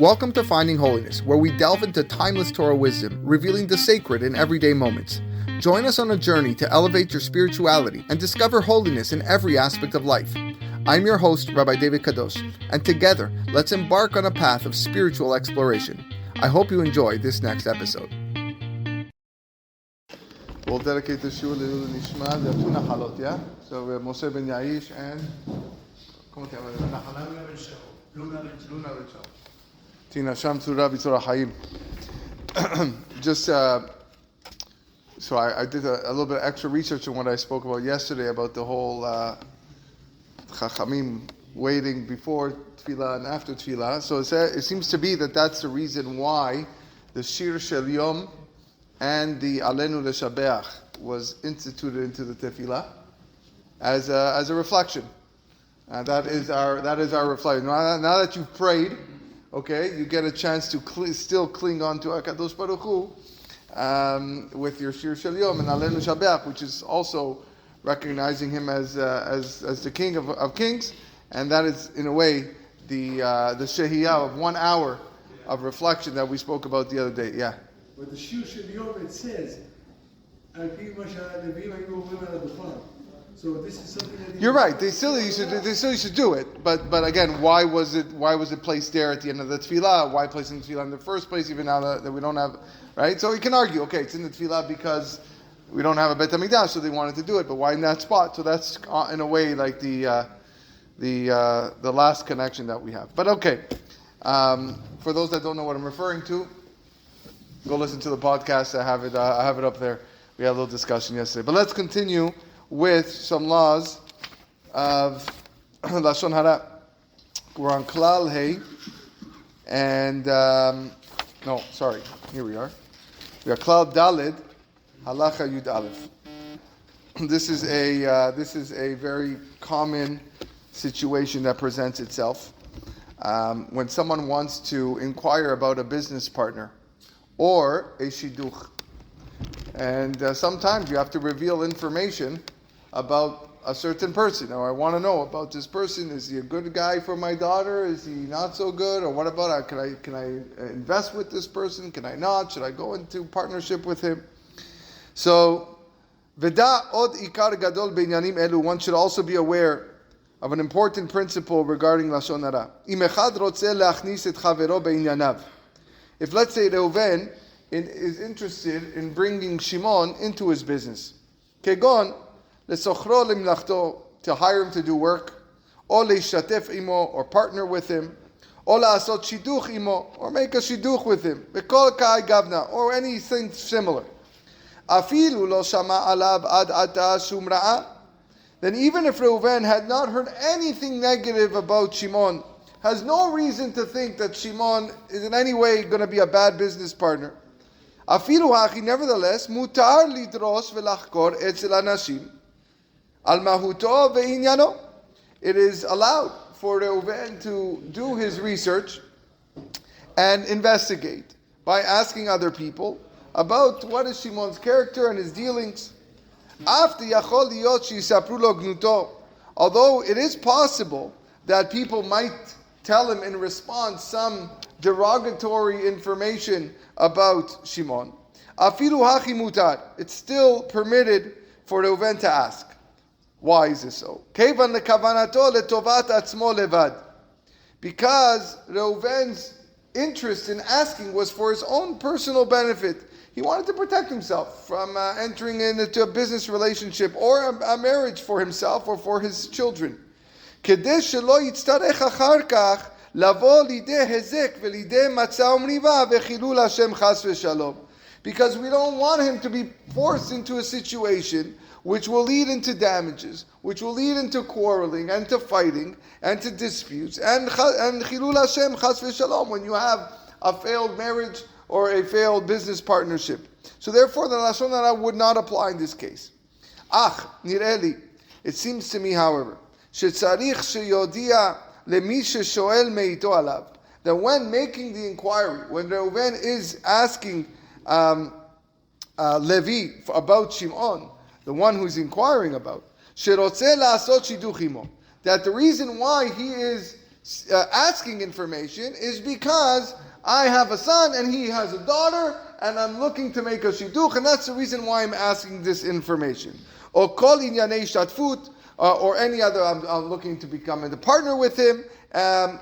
Welcome to Finding Holiness, where we delve into timeless Torah wisdom, revealing the sacred in everyday moments. Join us on a journey to elevate your spirituality and discover holiness in every aspect of life. I'm your host, Rabbi David Kadosh, and together, let's embark on a path of spiritual exploration. I hope you enjoy this next episode. We'll dedicate this shiur Leilul Nishma, the two Nachalot, yeah? So we have Moshe ben Yaish and Luna ben Shaul. Tina Sham Tzura B'Tzora Hayim. Just so I did a little bit of extra research on what I spoke about yesterday about the whole Chachamim waiting before Tefillah and after Tefillah. So it seems to be that that's the reason why the Shir Shel Yom and the Alenu Leshabeach was instituted into the Tefillah as a reflection. That is our reflection. Now that you've prayed, okay, you get a chance to still cling on to HaKadosh Baruch Hu with your Shir Shel Yom and Alenu Leshabeach, which is also recognizing him as the King of Kings, and that is in a way the Shehiyah of 1 hour of reflection that we spoke about the other day. Yeah. But the Shir Shel Yom, it says, so this is something that you're right. They still used to do it, but again, why was it placed there at the end of the tefillah? Why place in the tefillah in the first place? Even now that we don't have, right? So we can argue, okay, it's in the tefillah because we don't have a Bet HaMikdash, so they wanted to do it. But why in that spot? So that's in a way like the last connection that we have. But okay, for those that don't know what I'm referring to, go listen to the podcast. I have it up there. We had a little discussion yesterday. But let's continue with some laws of Lashon Hara. We're on Klal Hey, and here we are. We are Klal Dalid, Halacha Yud Aleph. This is a very common situation that presents itself when someone wants to inquire about a business partner or a shidduch. And sometimes you have to reveal information about a certain person. Or I want to know about this person. Is he a good guy for my daughter? Is he not so good? Or what about, can I invest with this person? Can I not? Should I go into partnership with him? So, Veda od ikar gadol b'inyanim elu. One should also be aware of an important principle regarding Lashon Hara. Im echad rotzeh leachnis et chavero b'inyanav. If, let's say, Reuven is interested in bringing Shimon into his business, kegon lesochro limlachto, to hire him to do work, or leishatef imo, or partner with him, or laasot shiduch imo, or make a shiduch with him, bekol kai gavna, or anything similar. Afilu lo shama alav ad ata shum ra'a. Then even if Reuven had not heard anything negative about Shimon, has no reason to think that Shimon is in any way going to be a bad business partner. Afilu hachi, nevertheless, mutar lidros velachkor etzel anashim al mahuto ve'inyano. It is allowed for Reuven to do his research and investigate by asking other people about what is Shimon's character and his dealings. After yachol liyot shisapru lo gnuto, although it is possible that people might tell him in response some derogatory information about Shimon, afilu hachi mutar, it's still permitted for Reuven to ask. Why is this so? Kevan lekavanato letovat atzmo levad. Because Reuven's interest in asking was for his own personal benefit. He wanted to protect himself from entering into a business relationship or a marriage for himself or for his children. כדי שלא יצטרך אחר כך לבוא לידי הזק ולידי מצה ומריבה וחילול השם חס ושלום. Because we don't want him to be forced into a situation which will lead into damages, which will lead into quarreling and to fighting and to disputes and chilul Hashem chas v'shalom when you have a failed marriage or a failed business partnership. So therefore the Lashon Hara would not apply in this case. Nireli, it seems to me, however, shetzarich sheyodia lemi sheshoel meito alav, that when making the inquiry, when Reuven is asking Levi about Shimon, the one who's inquiring about, that the reason why he is asking information is because I have a son and he has a daughter, and I'm looking to make a shidduch, and that's the reason why I'm asking this information. Or kol inyanei shtatfut, or any other. I'm looking to become a partner with him, and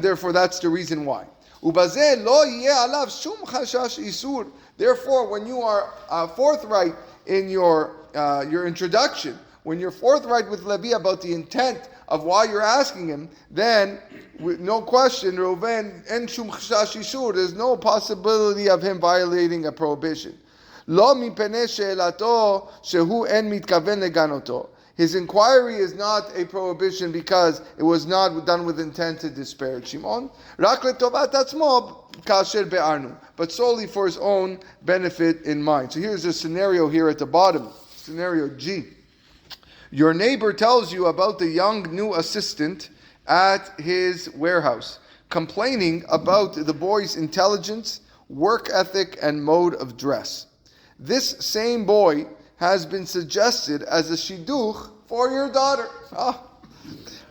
therefore that's the reason why. Ubazeh lo yeh alav shum chashash isur. Therefore, when you are forthright in your introduction, when you're forthright with Levi about the intent of why you're asking him, then with no question, Reuven en shum chashash isur. There's no possibility of him violating a prohibition. Lo mipnei she'elato shehu en mitkaven leganoto. His inquiry is not a prohibition because it was not done with intent to disparage Shimon. Rak letovat atzmo kasher be'arnu, but solely for his own benefit in mind. So here's a scenario here at the bottom, scenario G. Your neighbor tells you about the young new assistant at his warehouse, complaining about the boy's intelligence, work ethic, and mode of dress. This same boy has been suggested as a shidduch for your daughter.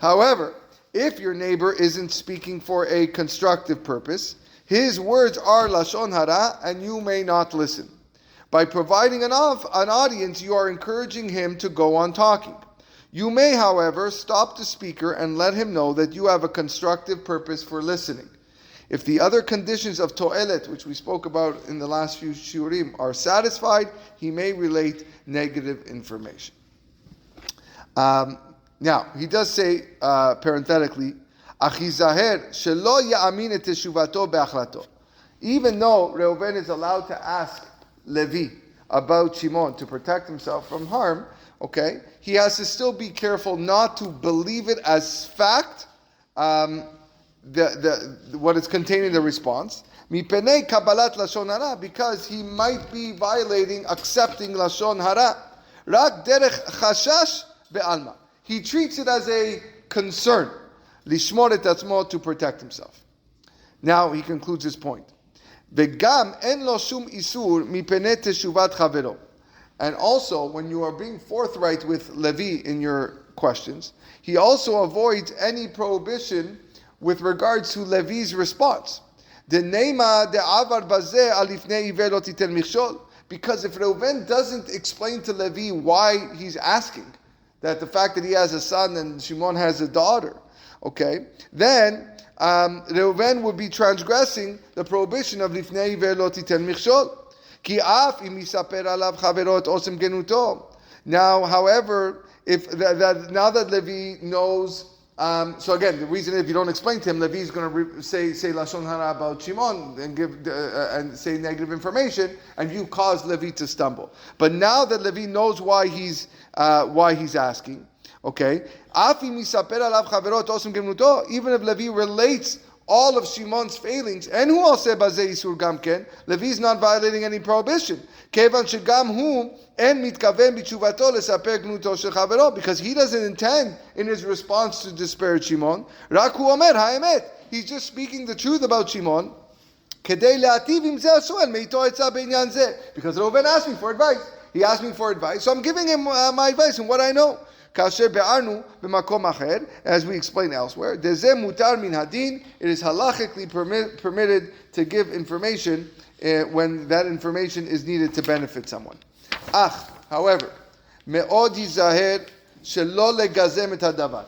However, if your neighbor isn't speaking for a constructive purpose, his words are Lashon Hara, and you may not listen. By providing an audience, you are encouraging him to go on talking. You may, however, stop the speaker and let him know that you have a constructive purpose for listening. If the other conditions of to'elet, which we spoke about in the last few shiurim, are satisfied, he may relate negative information. Now, he does say, parenthetically, Achizaher shelo ya'amin et teshuvato be'achlato. Even though Reuven is allowed to ask Levi about Shimon to protect himself from harm, okay, he has to still be careful not to believe it as fact, what is contained in the response, mipenei kabbalat lashon hara, because he might be violating accepting lashon hara. Rak derech chashash be'alma. He treats it as a concern, lishmor et atzmo, to protect himself. Now he concludes his point. Vegam en lo shum isur mipenei teshuvat chavero. And also, when you are being forthright with Levi in your questions, he also avoids any prohibition with regards to Levi's response. Because if Reuven doesn't explain to Levi why he's asking, that the fact that he has a son and Shimon has a daughter, okay, then Reuven would be transgressing the prohibition of lifnei ve'lo titel michshol. Ki af im yisaper alav chaverot osem genuto. Now, however, if now that Levi knows. So again, the reason if you don't explain to him, Levi is going to say lashon hara about Shimon and give and say negative information, and you cause Levi to stumble. But now that Levi knows why he's asking, okay, even if Levi relates all of Shimon's failings, and who else said bazei isur gam ken, Levi is not violating any prohibition. Kevan shegam hu en mitkaven b'tshuvato lesaper gnuto shel chavero, because he doesn't intend in his response to disparage Shimon. Rak hu omer ha'emet. He's just speaking the truth about Shimon. Kedei le'ativ im zeh ha'shoel meito etzah b'inyan zeh. Because Reuven asked me for advice. He asked me for advice, so I'm giving him my advice and what I know. Kasher be'arnu b'makom acher, as we explained elsewhere. Dezeh mutar min hadin. It is halachically permitted to give information when that information is needed to benefit someone. However, me'od yizaher shelo legazem et hadavar.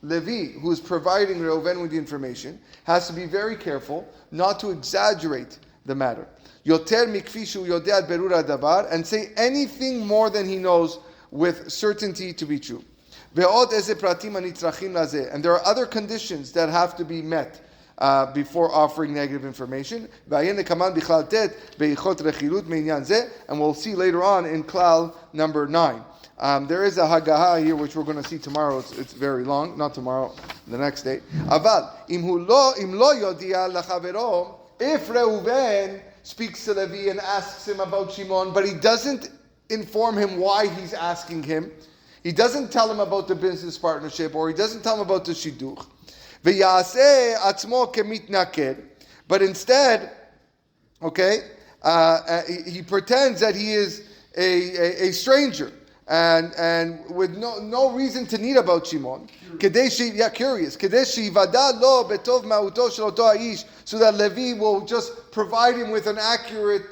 Levi, who is providing Reuven with the information, has to be very careful not to exaggerate the matter. Yoter mikfi shu yodeh berur hadavar, and say anything more than he knows with certainty to be true. And there are other conditions that have to be met before offering negative information. And we'll see later on in klal number 9. There is a hagaha here which we're going to see tomorrow. It's very long, not tomorrow, the next day. If Reuven speaks to Levi and asks him about Shimon, but he doesn't inform him why he's asking him, he doesn't tell him about the business partnership, or he doesn't tell him about the shidduch. But instead, okay, he pretends that he is a stranger, and with no reason to need about Shimon. Curious. So that Levi will just provide him with an accurate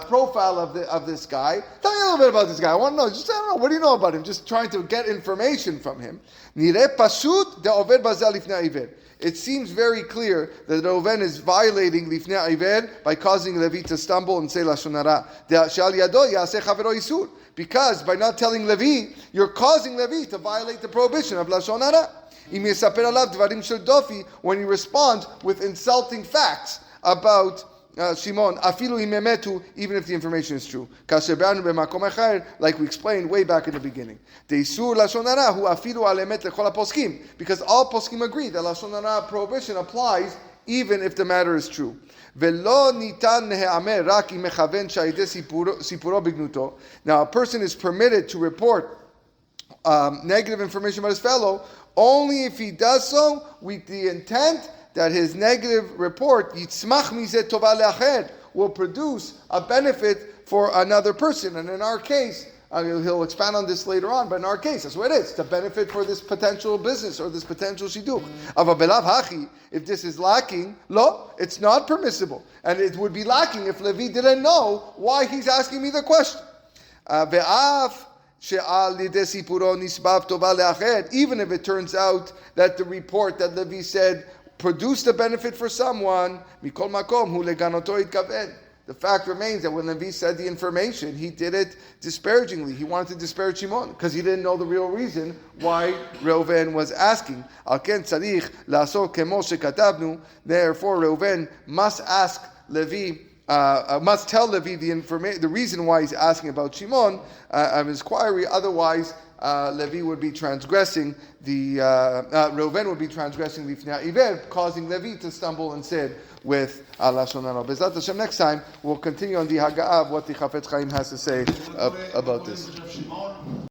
profile of this guy. Tell me a little bit about this guy. I want to know. Just I don't know. What do you know about him? Just trying to get information from him. It seems very clear that Reuven is violating lifnei iver by causing Levi to stumble and say Lashon Hara. Because by not telling Levi, you're causing Levi to violate the prohibition of Lashon Hara. When he responds with insulting facts about Shimon, even if the information is true. Like we explained way back in the beginning. Because all poskim agree that Lashon Hara prohibition applies even if the matter is true. Now a person is permitted to report negative information about his fellow only if he does so with the intent that his negative report will produce a benefit for another person. And in our case, he'll expand on this later on, but in our case, that's what it is. It's a benefit for this potential business or this potential shidduch. If this is lacking, it's not permissible. And it would be lacking if Levi didn't know why he's asking me the question. Even if it turns out that the report that Levi said produced a benefit for someone, the fact remains that when Levi said the information, he did it disparagingly. He wanted to disparage Shimon because he didn't know the real reason why Reuven was asking. Therefore, Reuven must ask Levi, must tell Levi the reason why he's asking about Shimon of his inquiry. Otherwise, Levi would be transgressing Reuven would be transgressing lifnei iver, causing Levi to stumble and sin with Lashon Hara. Bezrat Hashem, next time we'll continue on the Haggadah of what the Chafetz Chaim has to say about this.